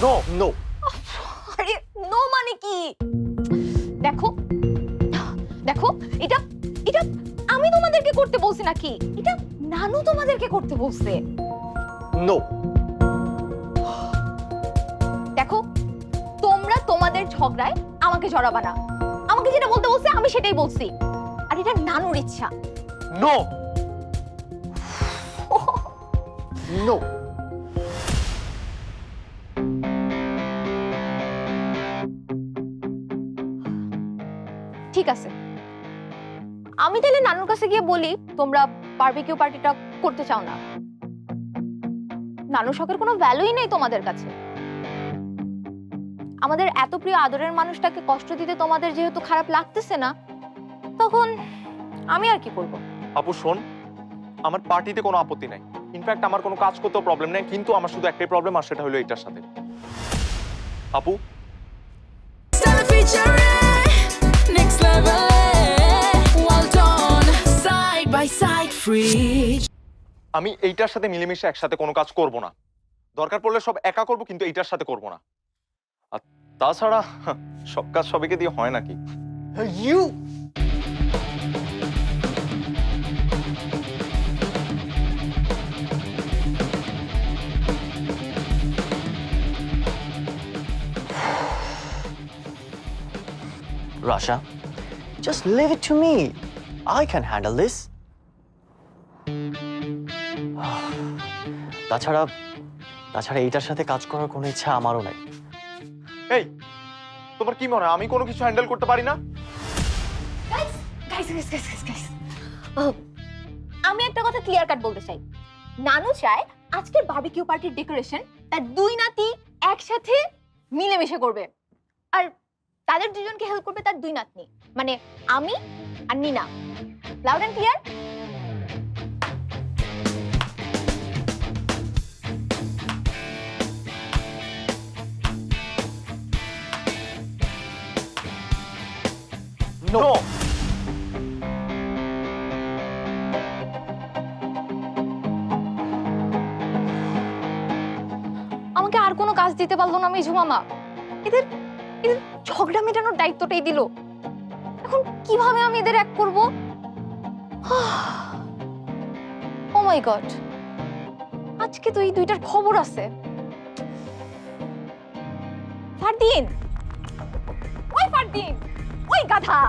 No no. আরে no মানে কি? দেখো দেখো, এটা এটা আমি তোমাদেরকে করতে বলছি নাকি? এটা নানু তোমাদেরকে করতে বলছে। নো। দেখো, তোমরা তোমাদের ঝগড়ায় আমাকে জড়াবা না। আমাকে যেটা বলতে বলছে আমি সেটাই বলছি, আর এটা নানুর ইচ্ছা। No no. ঠিক আছে, আমি তাহলে নানুর কাছে গিয়ে বলি তোমরা বারবিকিউ পার্টিটা করতে চাও না। নানু শখের কোনো ভ্যালুই নেই তোমাদের কাছে। আমাদের এত প্রিয় আদরের মানুষটাকে কষ্ট দিতে তোমাদের যেহেতু খারাপ লাগতেছে না, তখন আমি আর কি করব? আপু শোন, আমার পার্টিতে কোনো আপত্তি নাই। ইনফ্যাক্ট আমার কোনো কাজ করতেও প্রবলেম নেই, কিন্তু আমার শুধু একটাই প্রবলেম, আর সেটা হলো এটার সাথে। আপু Next level, well done, side by side, free. আমি এইটার সাথে মিলেমিশে একসাথে কোনো কাজ করব না। দরকার পড়লে সব একা করব, কিন্তু এইটার সাথে করব না। আর তাছাড়া সব কাজ সবাইকে দিয়ে হয় নাকি? You Rasha, just leave it to me. I can handle this. তাছাড়া এইটার সাথে কাজ করার কোনো ইচ্ছা আমারও নাই। এই, তোমার কি মনে হয় আমি কোনো কিছু হ্যান্ডেল করতে পারি না? আমি একটা কথা ক্লিয়ার কাট বলতে চাই। নানু চায় আজকের বারবিকিউ পার্টির ডেকোরেশন তার দুই নাতি একসাথে মিলেমিশে করবে, আর তাদের দুজনকে হেল্প করবে তার দুই নাতনি, মানে আমি আর Nina. Loud and clear? No. আমাকে আর কোনো কাজ দিতে পারলো না মিজু মামা। এদের এদের ঝগড়া মেটানোর দায়িত্বটাই দিল। এখন কিভাবে আমি এদের এক করব? ও মাই গড, আজকে তো এই দুইটার খবর আছে। ফারদিন, ওই ফারদিন, ওই গাধা,